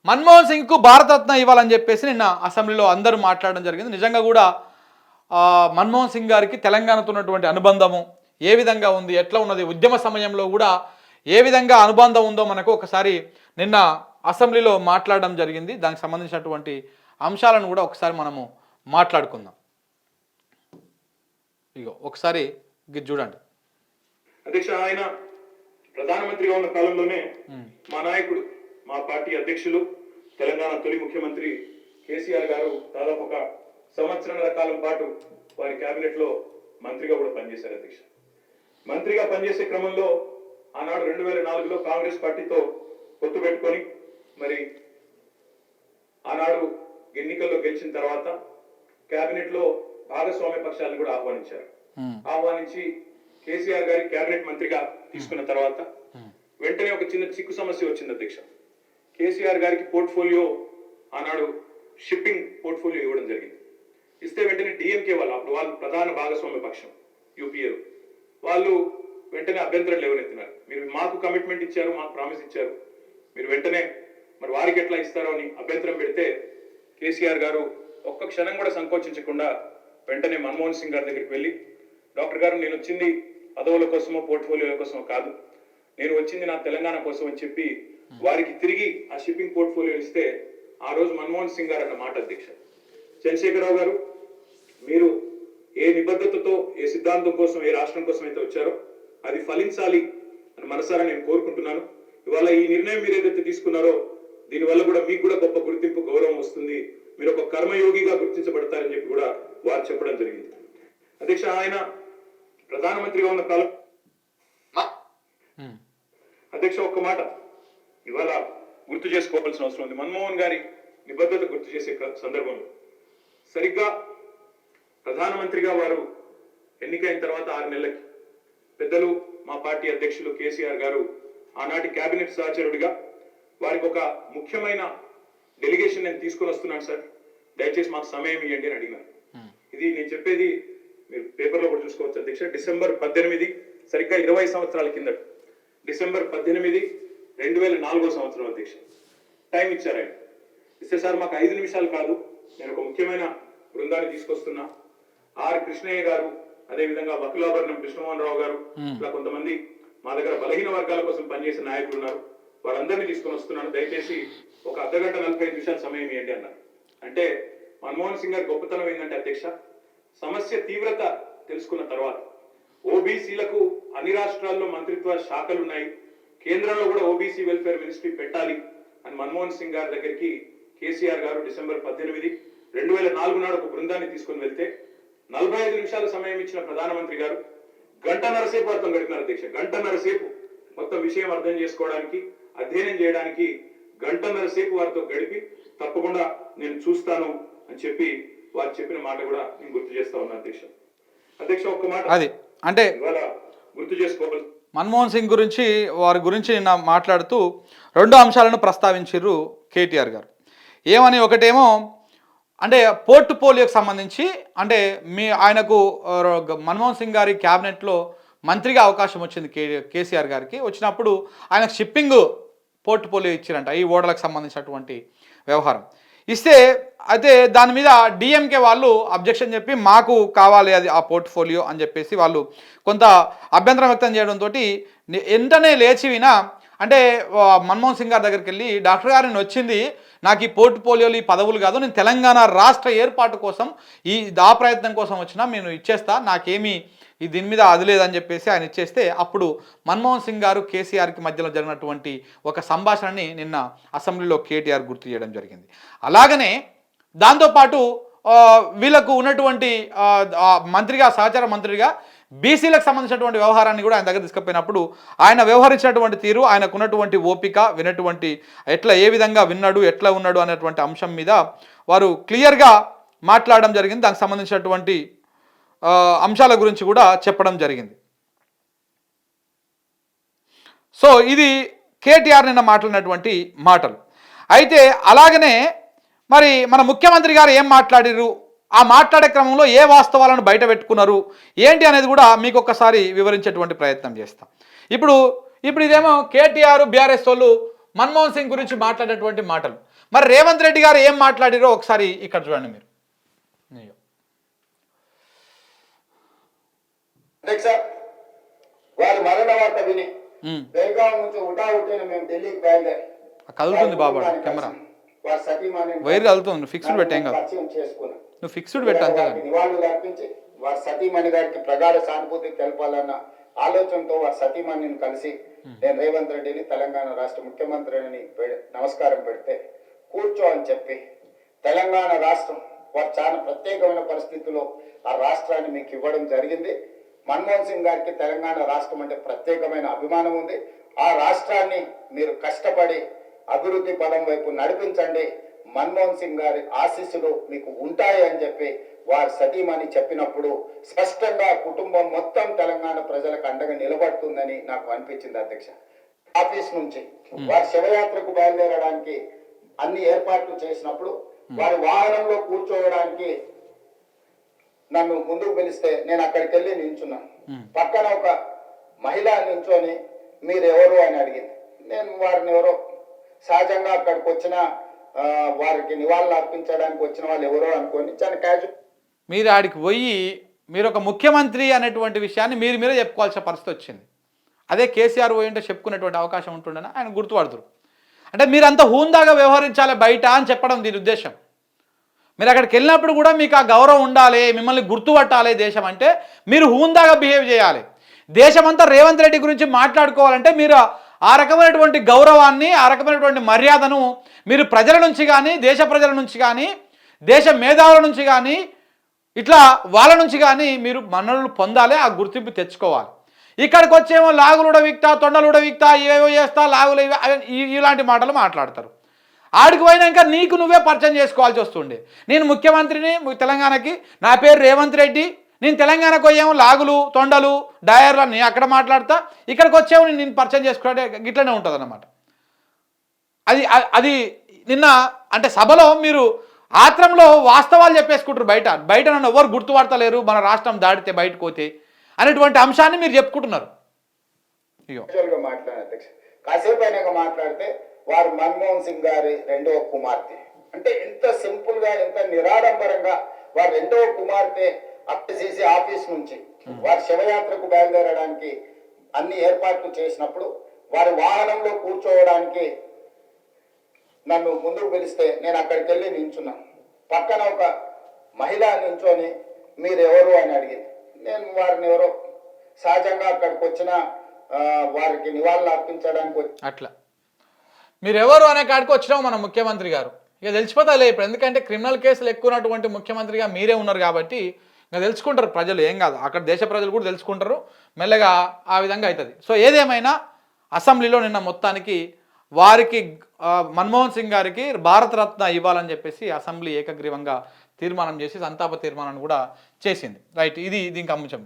మన్మోహన్ సింగ్కు భారతరత్న ఇవ్వాలని చెప్పేసి నిన్న అసెంబ్లీలో అందరూ మాట్లాడడం జరిగింది. నిజంగా కూడా మన్మోహన్ సింగ్ గారికి తెలంగాణతో ఉన్నటువంటి అనుబంధము ఏ విధంగా ఉంది, ఎట్లా ఉన్నది, ఉద్యమ సమయంలో కూడా ఏ విధంగా అనుబంధం ఉందో మనకు ఒకసారి నిన్న అసెంబ్లీలో మాట్లాడడం జరిగింది. దానికి సంబంధించినటువంటి అంశాలను కూడా ఒకసారి మనము మాట్లాడుకుందాం. ఇగో ఒకసారి చూడండి. అధ్యక్ష, ఆయన ప్రధానమంత్రిగా ఉన్న కాలంలోనే మా నాయకుడు, మా పార్టీ అధ్యక్షులు, తెలంగాణ తొలి ముఖ్యమంత్రి కేసీఆర్ గారు దాదాపు ఒక సంవత్సరాల కాలం పాటు వారి కేబినెట్ లో మంత్రిగా కూడా పనిచేశారు. అధ్యక్ష, మంత్రిగా పనిచేసే క్రమంలో ఆనాడు 2004లో కాంగ్రెస్ పార్టీతో పొత్తు పెట్టుకొని మరి ఆనాడు ఎన్నికల్లో గెలిచిన తర్వాత కేబినెట్ లో భాగస్వామ్య పక్షాలను కూడా ఆహ్వానించి కేసీఆర్ గారి కేబినెట్ మంత్రిగా తీసుకున్న తర్వాత వెంటనే ఒక చిన్న చిక్కు సమస్య వచ్చింది. అధ్యక్ష, కేసీఆర్ గారికి పోర్ట్ఫోలియో ఆనాడు షిప్పింగ్ పోర్ట్ఫోలియో ఇవ్వడం జరిగింది. ఇస్తే వెంటనే డిఎంకే వాళ్ళు, అప్పుడు వాళ్ళు ప్రధాన భాగస్వామ్య పక్షం యూపీఏలో, వాళ్ళు వెంటనే అభ్యంతరం లేవనెత్తినారు. మీరు మాకు కమిట్మెంట్ ఇచ్చారు, మాకు ప్రామిస్ ఇచ్చారు, మీరు వెంటనే మరి వారికి ఎట్లా ఇస్తారో అని అభ్యంతరం పెడితే కేసీఆర్ గారు ఒక్క క్షణం కూడా సంకోచించకుండా వెంటనే మన్మోహన్ సింగ్ గారి దగ్గరికి వెళ్ళి, డాక్టర్ గారు, నేను వచ్చింది పదవుల కోసమో పోర్ట్ఫోలియోల కోసమో కాదు, నేను వచ్చింది నా తెలంగాణ కోసం అని చెప్పి వారికి తిరిగి ఆ షిప్పింగ్ పోర్ట్ఫోలియో ఇస్తే ఆ రోజు మన్మోహన్ సింగ్ గారు అన్న మాట, అధ్యక్ష, చంద్రశేఖరరావు గారు, మీరు ఏ నిబద్ధతతో, ఏ సిద్ధాంతం కోసం, ఏ రాష్ట్రం కోసం అయితే వచ్చారో అది ఫలించాలి అని మనసారా నేను కోరుకుంటున్నాను. ఇవాళ ఈ నిర్ణయం మీరు ఏదైతే తీసుకున్నారో దీనివల్ల కూడా మీకు కూడా గొప్ప గుర్తింపు, గౌరవం వస్తుంది, మీరు ఒక కర్మయోగిగా గుర్తించబడతారని చెప్పి కూడా వారు చెప్పడం జరిగింది. అధ్యక్ష, ఆయన ప్రధానమంత్రిగా ఉన్న కాలం, అధ్యక్ష, ఒక్క మాట ఇవాళ గుర్తు చేసుకోవాల్సిన అవసరం ఉంది. మన్మోహన్ గారి నిబద్ధత గుర్తు చేసే సందర్భంలో సరిగ్గా ప్రధానమంత్రిగా వారు ఎన్నికైన తర్వాత 6 నెలలకి పెద్దలు మా పార్టీ అధ్యక్షులు కేసీఆర్ గారు ఆనాటి కేబినెట్ సహచరుడిగా వారికి ఒక ముఖ్యమైన డెలిగేషన్ నేను తీసుకొని వస్తున్నాను సార్, దయచేసి మాకు సమయం ఇవ్వండి అని అడిగినారు. ఇది నేను చెప్పేది మీరు పేపర్లో కూడా చూసుకోవచ్చు. అధ్యక్ష, డిసెంబర్ 18, సరిగ్గా 20 సంవత్సరాల కిందట, డిసెంబర్ 18, 2004 సంవత్సరం అధ్యక్ష టైం ఇచ్చారు. ఆయన ఇస్తే, సార్ మాకు 5 నిమిషాలు కాదు, నేను ఒక ముఖ్యమైన బృందాన్ని తీసుకొస్తున్నా, ఆర్ కృష్ణయ్య గారు, అదేవిధంగా వకులాభరణం కృష్ణమోహన్ రావు గారు, ఇలా కొంతమంది మా దగ్గర బలహీన వర్గాల కోసం పనిచేసే నాయకులు ఉన్నారు, వారందరినీ తీసుకొని వస్తున్నాను, దయచేసి ఒక అర్ధగంట 45 నిమిషాలు సమయం ఇవ్వండి అన్నారు. అంటే మన్మోహన్ సింగ్ గారి గొప్పతనం ఏంటంటే అధ్యక్ష, సమస్య తీవ్రత తెలుసుకున్న తర్వాత ఓబీసీలకు అన్ని రాష్ట్రాల్లో మంత్రిత్వ శాఖలు ఉన్నాయి, కేంద్రంలో కూడా ఓబీసీ వెల్ఫేర్ మినిస్ట్రీ పెట్టాలి అని మన్మోహన్ సింగ్ గారి దగ్గరికి కేసీఆర్ గారు డిసెంబర్ 18, 2004 నాడు ఒక బృందాన్ని తీసుకుని వెళ్తే 45 నిమిషాల సమయం ఇచ్చిన ప్రధానమంత్రి గారు గంటన్నర సేపు అర్థం గడిపినారు. అధ్యక్ష, గంటన్నర సేపు మొత్తం విషయం అర్థం చేసుకోవడానికి, అధ్యయనం చేయడానికి గంటన్నర సేపు వారితో గడిపి తప్పకుండా నేను చూస్తాను అని చెప్పి వారు చెప్పిన మాట కూడా నేను గుర్తు చేస్తా ఉన్నాను. అధ్యక్ష, ఒక్క మాట అది అంటే ఇవాళ గుర్తు చేసుకోవాలి. మన్మోహన్ సింగ్ గురించి, వారి గురించి నిన్న మాట్లాడుతూ 2 అంశాలను ప్రస్తావించారు కేటీఆర్ గారు. ఏమని, ఒకటేమో అంటే పోర్ట్ఫోలియోకి సంబంధించి, అంటే ఆయనకు మన్మోహన్ సింగ్ గారి క్యాబినెట్లో మంత్రిగా అవకాశం వచ్చింది కేసీఆర్ గారికి. వచ్చినప్పుడు ఆయనకు షిప్పింగ్ పోర్ట్ఫోలియో ఇచ్చారంట, ఈ ఓడలకు సంబంధించినటువంటి వ్యవహారం ఇస్తే, అయితే దాని మీద డిఎంకే వాళ్ళు అబ్జెక్షన్ చెప్పి మాకు కావాలి అది ఆ పోర్ట్ఫోలియో అని చెప్పేసి వాళ్ళు కొంత అభ్యంతరం వ్యక్తం చేయడంతో వెంటనే లేచి వినా, అంటే మన్మోహన్ సింగ్ గారి దగ్గరికి వెళ్ళి, డాక్టర్ గారు నేను వచ్చింది నాకు ఈ పోర్ట్ఫోలియోలు, ఈ పదవులు కాదు, నేను తెలంగాణ రాష్ట్ర ఏర్పాటు కోసం ఆ ప్రయత్నం కోసం వచ్చినా, నేను ఇచ్చేస్తా, నాకేమీ దీని మీద అది లేదని చెప్పేసి ఆయన ఇచ్చేస్తే, అప్పుడు మన్మోహన్ సింగ్ గారు కేసీఆర్కి మధ్యలో జరిగినటువంటి ఒక సంభాషణని నిన్న అసెంబ్లీలో కేటీఆర్ గుర్తు చేయడం జరిగింది. అలాగనే దాంతోపాటు వీళ్ళకు ఉన్నటువంటి మంత్రిగా, సహచార మంత్రిగా బీసీలకు సంబంధించినటువంటి వ్యవహారాన్ని కూడా ఆయన దగ్గర తీసుకుపోయినప్పుడు ఆయన వ్యవహరించినటువంటి తీరు, ఆయనకు ఉన్నటువంటి ఓపిక, వినటువంటి ఎట్లా, ఏ విధంగా విన్నాడు, ఎట్లా ఉన్నాడు అనేటువంటి అంశం మీద వారు క్లియర్గా మాట్లాడడం జరిగింది. దానికి సంబంధించినటువంటి అంశాల గురించి కూడా చెప్పడం జరిగింది. సో ఇది కేటీఆర్ నిన్న మాట్లాడినటువంటి మాటలు. అయితే అలాగనే మరి మన ముఖ్యమంత్రి గారు ఏం మాట్లాడిరు, ఆ మాట్లాడే క్రమంలో ఏ వాస్తవాలను బయట పెట్టుకున్నారు ఏంటి అనేది కూడా మీకు ఒక్కసారి వివరించేటువంటి ప్రయత్నం చేస్తాం. ఇప్పుడు ఇదేమో కేటీఆర్ బీఆర్ఎస్ వాళ్ళు మన్మోహన్ సింగ్ గురించి మాట్లాడేటువంటి మాటలు. మరి రేవంత్ రెడ్డి గారు ఏం మాట్లాడారో ఒకసారి ఇక్కడ చూడండి మీరు. అయ్యో. అధ్యక్ష, వారి మరణ వార్త విని బెల్గాం నుంచి ఉటావుటిన మేము ఢిల్లీకి బయలుదేరి కదులుతుంది బాబా కెమెరా, వారి సతీమణి వైర్ కదులుతుంది, ఫిక్స్డ్ పెట్టేం కాదు, పరిచయం చేసుకున్నాం. నువ్వు ఫిక్స్డ్ పెట్టు అంతే. నివాళులు అర్పించి వారి సతీమణి గారికి ప్రగాఢ సానుభూతి తెలపాలన్న ఆలోచనతో వారి సతీమణిని కలిసి నేను రేవంత్ రెడ్డిని తెలంగాణ రాష్ట్ర ముఖ్యమంత్రిని నమస్కారం పెడితే కూర్చో అని చెప్పి తెలంగాణ రాష్ట్రం వారు చాలా ప్రత్యేకమైన పరిస్థితుల్లో ఆ రాష్ట్రాన్ని మీకు ఇవ్వడం జరిగింది. మన్మోహన్ సింగ్ గారికి తెలంగాణ రాష్ట్రం అంటే ప్రత్యేకమైన అభిమానం ఉంది. ఆ రాష్ట్రాన్ని మీరు కష్టపడి అభివృద్ధి పదం వైపు నడిపించండి, మన్మోహన్ సింగ్ గారి ఆశీస్సులు మీకు ఉంటాయి అని చెప్పి వారి సతీమణి చెప్పినప్పుడు స్పష్టంగా కుటుంబం మొత్తం తెలంగాణ ప్రజలకు అండగా నిలబడుతుందని నాకు అనిపించింది అధ్యక్ష. ఆఫీస్ నుంచి వారి శివయాత్రకు బయలుదేరడానికి అన్ని ఏర్పాట్లు చేసినప్పుడు వారి వాహనంలో కూర్చోవడానికి నన్ను ముందుకు పిలిస్తే నేను అక్కడికి వెళ్ళి నించున్నాను. పక్కన ఒక మహిళ నించొని మీరెవరు అని అడిగింది. నేను వారిని ఎవరో సహజంగా అక్కడికి వచ్చిన వారికి నివాళులు అర్పించడానికి వచ్చిన వాళ్ళు ఎవరో అనుకోని చాలా క్యాజువల్. మీరు ఆడికి పోయి మీరు ఒక ముఖ్యమంత్రి అనేటువంటి విషయాన్ని మీరే చెప్పుకోవాల్సిన పరిస్థితి వచ్చింది. అదే కేసీఆర్ పోయి ఉంటే చెప్పుకునేటువంటి అవకాశం ఉంటుండని ఆయన గుర్తుపడుతురు. అంటే మీరంతా హూందాగా వ్యవహరించాలి బయట అని చెప్పడం దీని ఉద్దేశం. మీరు అక్కడికి వెళ్ళినప్పుడు కూడా మీకు ఆ గౌరవం ఉండాలి, మిమ్మల్ని గుర్తుపట్టాలి దేశం అంటే, మీరు హూందాగా బిహేవ్ చేయాలి. దేశమంతా రేవంత్ రెడ్డి గురించి మాట్లాడుకోవాలంటే మీరు ఆ రకమైనటువంటి గౌరవాన్ని, ఆ రకమైనటువంటి మర్యాదను మీరు ప్రజల నుంచి కానీ, దేశ ప్రజల నుంచి కానీ, దేశ మేధావుల నుంచి కానీ, ఇట్లా వాళ్ళ నుంచి కానీ మీరు మన్ననలు పొందాలి, ఆ గుర్తింపు తెచ్చుకోవాలి. ఇక్కడికి వచ్చేమో లాగులుడ విక్తా, తొండలుడ విక్తా, ఏవో చేస్తా, లాగులు ఇలాంటి మాటలు మాట్లాడతారు. ఆడికి పోయినాక నీకు నువ్వే పరిచయం చేసుకోవాల్సి వస్తుండే. నేను ముఖ్యమంత్రిని తెలంగాణకి, నా పేరు రేవంత్ రెడ్డి, నేను తెలంగాణకు పోయేమో లాగులు, తొండలు, డయర్లు అని అక్కడ మాట్లాడతా, ఇక్కడికి వచ్చేమో నేను పరిచయం చేసుకుంటే గిట్లనే ఉంటుంది అన్నమాట. అది నిన్న అంటే సభలో మీరు ఆత్రంలో వాస్తవాలు చెప్పేసుకుంటారు. బయట నన్ను ఎవరు గుర్తుపడతలేరు, మన రాష్ట్రం దాడితే బయటకు పోతే అనేటువంటి అంశాన్ని మీరు చెప్పుకుంటున్నారు. మాట్లాడారు అధ్యక్ష. కాసేపు అయినాక మాట్లాడితే వారు మన్మోహన్ సింగ్ గారి రెండవ కుమార్తె అంటే ఎంత సింపుల్ గా, ఎంత నిరాడంబరంగా వారి రెండవ కుమార్తె అప్పిసిసి ఆఫీస్ నుంచి వారి శివయాత్రకు బయలుదేరడానికి అన్ని ఏర్పాట్లు చేసినప్పుడు వారి వాహనంలో కూర్చోవడానికి నన్ను ముందుకు పిలిస్తే నేను అక్కడికి వెళ్ళి నించున్నాను. పక్కన ఒక మహిళ నించొని మీరెవరు అని అడిగింది. నేను వారిని ఎవరో సహజంగా అక్కడికి వచ్చిన వారికి నివాళులు అర్పించడానికి అట్లా మీరెవరు అనే కాడికి వచ్చినావు మన ముఖ్యమంత్రి గారు. ఇక తెలిసిపోతాలే ఇప్పుడు, ఎందుకంటే క్రిమినల్ కేసులు ఎక్కువ ఉన్నటువంటి ముఖ్యమంత్రిగా మీరే ఉన్నారు కాబట్టి ఇంకా తెలుసుకుంటారు ప్రజలు. ఏం కాదు, అక్కడ దేశ ప్రజలు కూడా తెలుసుకుంటారు, మెల్లగా ఆ విధంగా అవుతుంది. సో ఏదేమైనా అసెంబ్లీలో నిన్న మొత్తానికి వారికి మన్మోహన్ సింగ్ గారికి భారతరత్న ఇవ్వాలని చెప్పేసి అసెంబ్లీ ఏకగ్రీవంగా తీర్మానం చేసి సంతాప తీర్మానాన్ని కూడా చేసింది. రైట్, ఇది దీనికి అంశం.